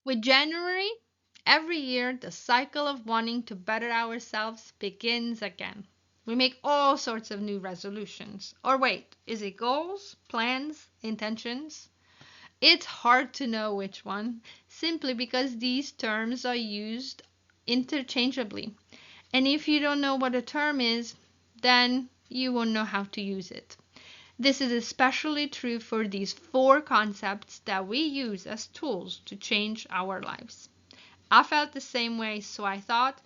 With January, every year the cycle of wanting to better ourselves begins again. We make all sorts of new resolutions. Or wait, is it goals, plans, intentions? It's hard to know which one, simply because these terms are used interchangeably. And if you don't know what a term is, then you won't know how to use it. This is especially true for these four concepts that we use as tools to change our lives. I felt the same way, so I thought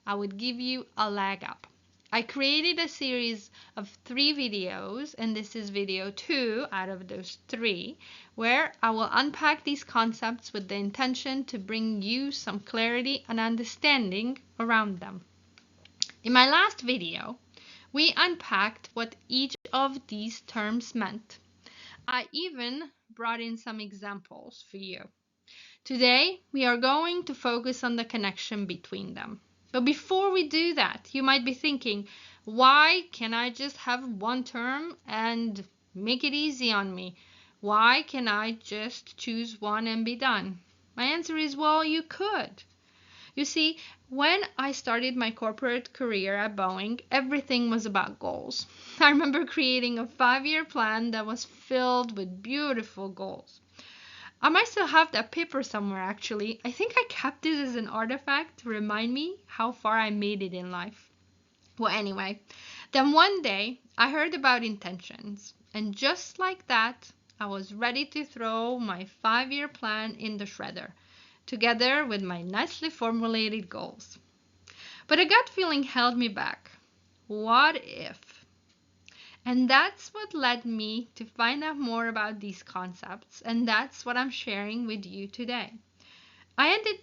I would give you a leg up. I created a series of 3 videos, and this is video 2 out of those 3, where I will unpack these concepts with the intention to bring you some clarity and understanding around them. In my last video, we unpacked what each of these terms meant. I even brought in some examples for you. Today, we are going to focus on the connection between them. But before we do that, you might be thinking, why can't I just have one term and make it easy on me? Why can't I just choose one and be done? My answer is, well, you could. You see, when I started my corporate career at Boeing, everything was about goals. I remember creating a 5-year plan that was filled with beautiful goals. I might still have that paper somewhere, actually. I think I kept it as an artifact to remind me how far I made it in life. Well, anyway, then one day I heard about intentions, and just like that, I was ready to throw my 5-year plan in the shredder, together with my nicely formulated goals. But a gut feeling held me back. What if? And that's what led me to find out more about these concepts, and that's what I'm sharing with you today. I ended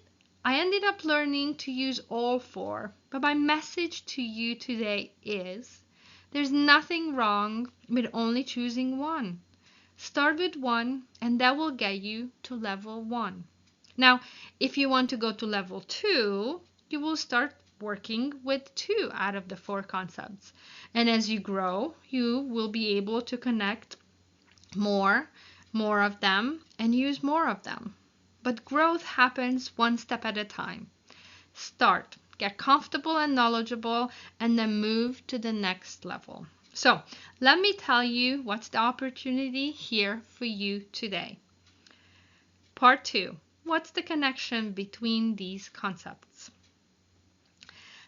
I ended up learning to use all 4, but my message to you today is there's nothing wrong with only choosing one. Start with one, and that will get you to level 1. Now, if you want to go to level 2, you will start working with 2 out of the 4 concepts. And as you grow, you will be able to connect more, more of them, and use more of them. But growth happens one step at a time. Start, get comfortable and knowledgeable, and then move to the next level. So, let me tell you what's the opportunity here for you today. Part 2. What's the connection between these concepts?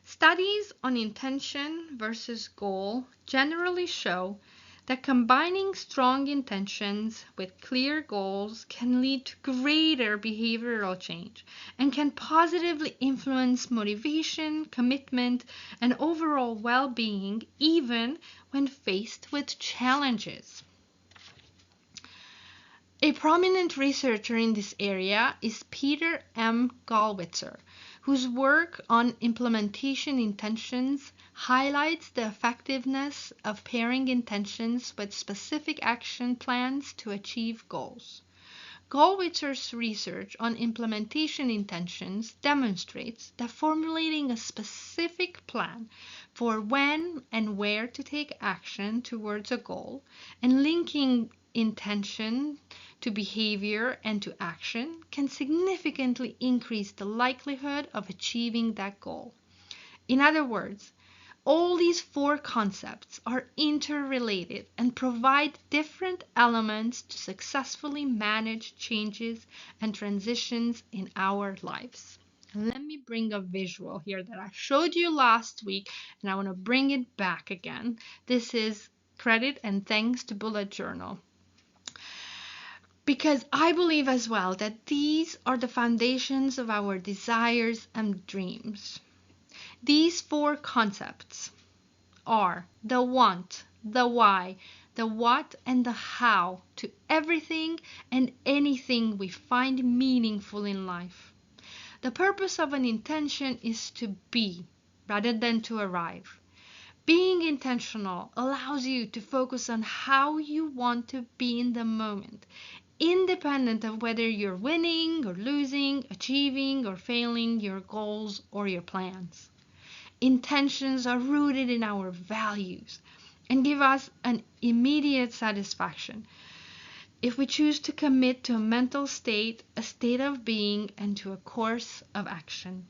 Studies on intention versus goal generally show that combining strong intentions with clear goals can lead to greater behavioral change and can positively influence motivation, commitment, and overall well-being even when faced with challenges. A prominent researcher in this area is Peter M. Gallwitzer, whose work on implementation intentions highlights the effectiveness of pairing intentions with specific action plans to achieve goals. Gallwitzer's research on implementation intentions demonstrates that formulating a specific plan for when and where to take action towards a goal and linking intention to behavior and to action can significantly increase the likelihood of achieving that goal. In other words, all these 4 concepts are interrelated and provide different elements to successfully manage changes and transitions in our lives. And let me bring a visual here that I showed you last week, and I want to bring it back again. This is credit and thanks to Bullet Journal. Because I believe as well that these are the foundations of our desires and dreams. These 4 concepts are the want, the why, the what, and the how to everything and anything we find meaningful in life. The purpose of an intention is to be rather than to arrive. Being intentional allows you to focus on how you want to be in the moment, independent of whether you're winning or losing, achieving or failing your goals or your plans. Intentions are rooted in our values and give us an immediate satisfaction. if we choose to commit to a mental state, a state of being, and to a course of action.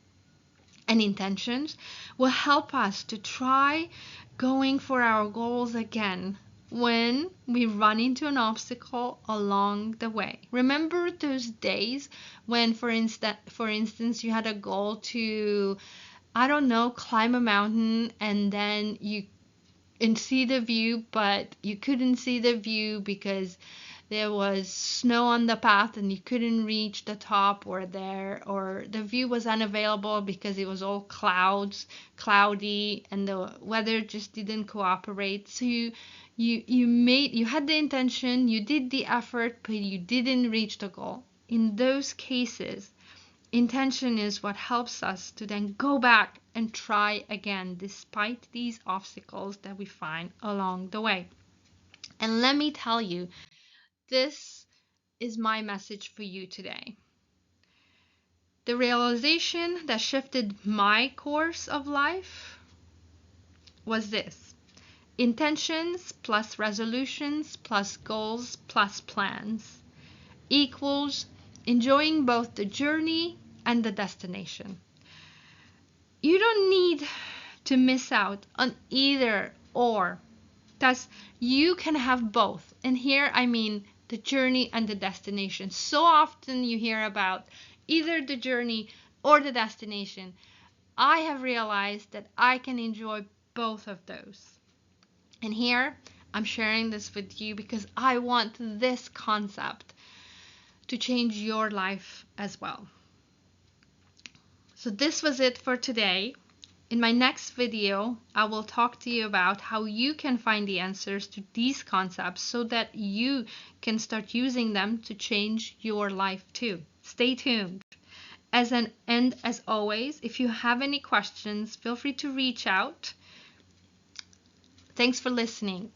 And intentions will help us to try going for our goals again when we run into an obstacle along the way. Remember those days when, for instance, you had a goal to, I don't know, climb a mountain, and then you and see the view, but you couldn't see the view because there was snow on the path and you couldn't reach the top, or the view was unavailable because it was all cloudy, and the weather just didn't cooperate. So you had the intention, you did the effort, but you didn't reach the goal. In those cases, intention is what helps us to then go back and try again despite these obstacles that we find along the way. And let me tell you, this is my message for you today. The realization that shifted my course of life was this: intentions plus resolutions plus goals plus plans equals enjoying both the journey and the destination. You don't need to miss out on either or. Thus, you can have both. And here I mean the journey and the destination. So often you hear about either the journey or the destination. I have realized that I can enjoy both of those. And here I'm sharing this with you because I want this concept to change your life as well. So this was it for today. In my next video, I will talk to you about how you can find the answers to these concepts so that you can start using them to change your life too. Stay tuned. And as always, if you have any questions, feel free to reach out. Thanks for listening.